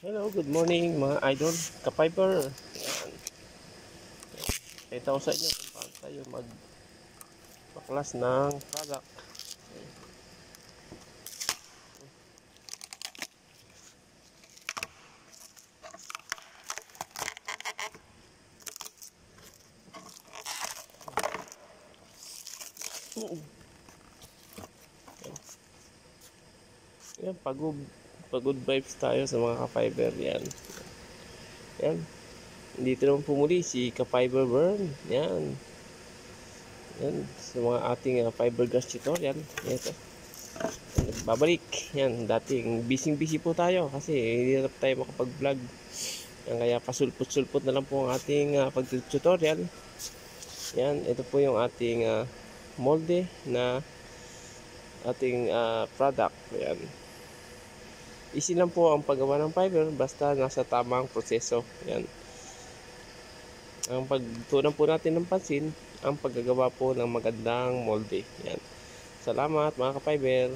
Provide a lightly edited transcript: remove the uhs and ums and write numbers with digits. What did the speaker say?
Hello, good morning mga idol, ka-fiber. Yan. Ito ko sa inyo kung paano tayo magpaklas ng product. Yan, pagod vibes tayo sa mga ka-fiber. Yan. Yan. Dito naman pumuli si ka-fiber burn. Yan. Yan. Sa mga ating fiber gas tutorial. Ito. Babalik. Yan. Dating busy po tayo kasi hindi na tayo makapag-vlog. Yan, kaya pasulpot-sulpot na lang po ang ating pag-tutorial. Yan. Ito po yung ating molde na ating product. Yan. Easy lang po ang paggawa ng fiber basta nasa tamang proseso. Yan. Ang pagtunan po natin ng pansin ang paggagawa po ng magandang molde. Yan. Salamat mga ka-fiber.